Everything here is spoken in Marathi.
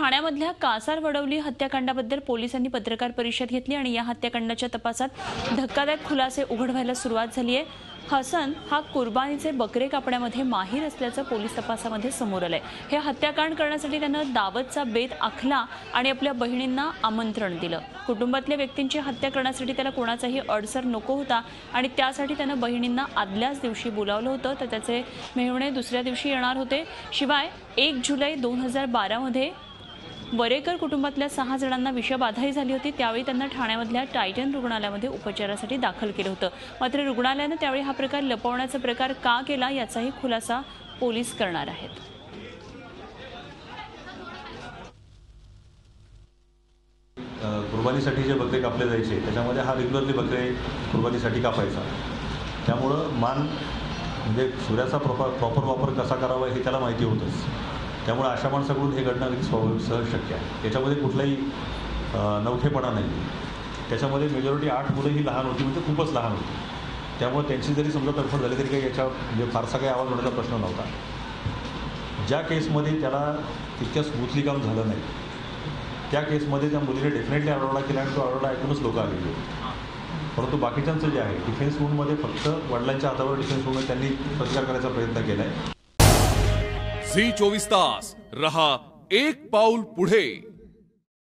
ठाण्यामधल्या कासार वडवली हत्याकांडाबद्दल पोलिसांनी पत्रकार परिषद घेतली आणि या हत्याकांडाच्या तपासात धक्कादायक खुलासे उघड व्हायला सुरुवात झाली आहे। हसन हा कुर्बानीचे बकरे कापण्यामध्ये माहीर असल्याचं पोलीस तपासामध्ये समोर आलंय। हे हत्याकांड करण्यासाठी त्यानं दावतचा बेत आखला आणि आपल्या बहिणींना आमंत्रण दिलं। कुटुंबातल्या व्यक्तींची हत्या करण्यासाठी त्याला कोणाचाही अडसर नको होता आणि त्यासाठी त्यानं बहिणींना आदल्याच दिवशी बोलावलं होतं, तर त्याचे मेहुणे दुसऱ्या दिवशी येणार होते। शिवाय 1 जुलै 2012 मध्ये वरेकर कुटुंबातल्या 6 जणांना विषबाधाही झाली होती। त्यावेळी त्यांना ठाण्यामधल्या टायटन रुग्णालयामध्ये उपचारासाठी दाखल केलं होतं। मात्र रुग्णालयाने त्यावेळी हा प्रकार लपवण्याचा प्रकार का केला याचाही खुलासा पोलीस करणार आहेत। कुर्बानीसाठी जे बकरे कापले जायचे त्याच्यामध्ये हा रेग्युलरली बकरे कुर्बानीसाठी कापायचा। त्यामुळं मान म्हणजे सूर्याचा प्रॉपर वापर कसा करावा हे त्याला माहिती होतंच। त्यामुळे अशा माणसाकडून हे घडणं अगदी सहज शक्य आहे। त्याच्यामध्ये कुठलाही नवखेपणा नाही। त्याच्यामध्ये मेजॉरिटी 8 मुलं ही लहान होती, म्हणजे खूपच लहान होती। त्यामुळे त्यांची जरी समजा तडफड झाली तरी काही याच्या म्हणजे फारसा काही आवाज होण्याचा प्रश्न नव्हता। ज्या केसमध्ये त्याला तितक्या स्मूथली काम झालं नाही त्या केसमध्ये त्या मुलीने डेफिनेटली आरडाओरडा केला आणि तो आरडाओरडा ऐकूनच लोक आलेली होती। परंतु बाकीच्यांचं जे आहे डिफेन्स रूममध्ये फक्त वडिलांच्या हातावर डिफेन्स रूममध्ये त्यांनी प्रतिकार करायचा प्रयत्न केला आहे। झी 24 तास रहा एक पाऊल पुढे।